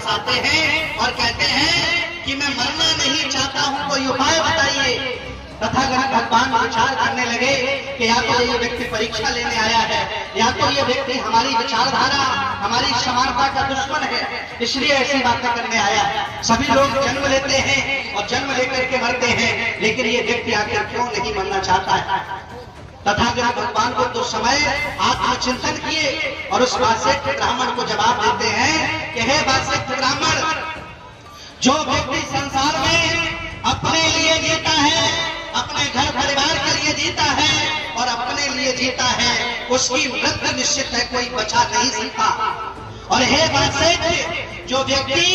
पास आते हैं और कहते हैं कि मैं मरना नहीं चाहता हूं, कोई उपाय बताइए। तथागत भगवान विचार करने लगे कि या तो ये व्यक्ति परीक्षा लेने आया है, या तो ये व्यक्ति हमारी विचारधारा, हमारी समानता का दुश्मन है, इसलिए ऐसी बातें करने आया है। सभी लोग जन्म लेते हैं और जन्म लेकर के मरते हैं, लेकिन ये व्यक्ति आखिर क्यों नहीं मरना चाहता है। तथागत भगवान को तो समय आत्मचिंतन किए और उस वासिष्ठ ब्राह्मण को जवाब देते हैं कि हे वासिष्ठ ब्राह्मण, जो व्यक्ति संसार में अपने लिए जीता है, अपने घर परिवार के लिए जीता है और अपने लिए जीता है, उसकी मृत्यु निश्चित है, कोई बचा नहीं सकता। और हे वासिष्ठ, जो व्यक्ति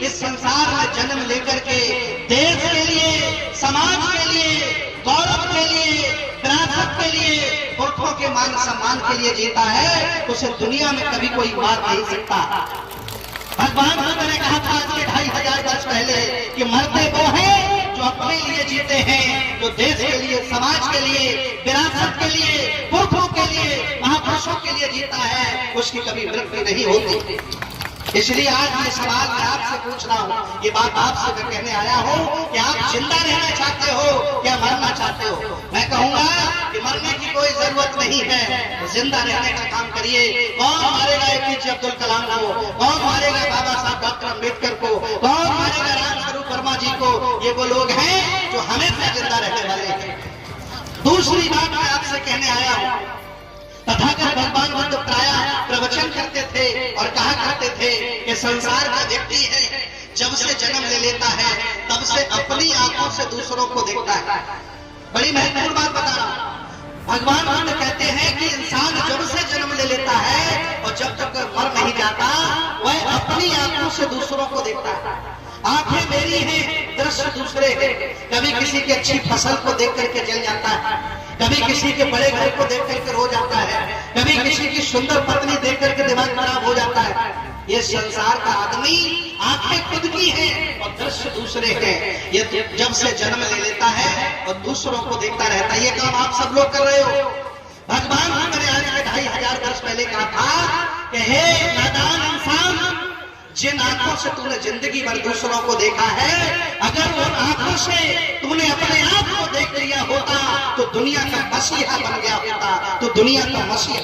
इस संसार में जन्म लेकर के देश के लिए, समाज के लिए, गौरव के लिए, विरासत के लिए, पुरखों के मान सम्मान के लिए जीता है, उसे दुनिया में कभी कोई मार नहीं सकता। भगवान बुद्ध ने कहा था आज के 2500 वर्ष पहले कि मरते वो हैं जो अपने लिए जीते हैं, जो देश के लिए, समाज के लिए, विरासत के लिए, पुरखों के लिए, महापुरुषों के लिए जीता है, उसकी कभी मृत्यु नहीं होती। इसलिए आज ये सवाल मैं आपसे पूछ रहा हूँ, ये बात आपसे मैं कहने आया हूँ कि आप जिंदा रहना चाहते हो या मरना चाहते हो। मैं कहूंगा कि मरने की कोई जरूरत नहीं है, जिंदा रहने का काम करिए। कौन मारेगा एपीजे अब्दुल कलाम को, कौन मारेगा बाबा साहब डॉक्टर अम्बेडकर को, कौन मारेगा रामस्वरूप वर्मा जी को? ये वो लोग हैं जो हमेशा जिंदा रहने वाले हैं। दूसरी बात मैं आपसे कहने आया हूँ, तथागत भगवान बुद्ध प्रायः प्रवचन करते थे और कहा करते थे कि संसार का व्यक्ति है, जब से जन्म ले लेता है तब से अपनी आंखों से दूसरों को देखता है। बड़ी महत्वपूर्ण बात बता रहा हूं। भगवान बुद्ध कहते हैं कि इंसान जब से जन्म ले लेता है और जब तक मर नहीं जाता, वह अपनी आंखों से दूसरों को देखता है। आंखें मेरी हैं, दृश्य दूसरे हैं। कभी किसी की अच्छी फसल को देख करके जल जाता है, कभी किसी के बड़े घर को देख करके रो जाता है, कभी किसी की सुंदर पत्नी देख करके दिमाग खराब हो जाता है। ये संसार का आदमी आंखें खुद की हैं और दृश्य दूसरे हैं। ये जब से जन्म ले लेता है और दूसरों को देखता रहता है। ये काम आप सब लोग कर रहे हो। भगवान बुद्ध ने आज के 2500 वर्ष पहले कहा था कि हे नादान इंसान, जिन आंखों से तूने जिंदगी भर दूसरों को देखा है, अगर उन आंखों से तूने अपने आप को देख लिया होता तो दुनिया का मसीहा बन गया होता, तो दुनिया का मसीहा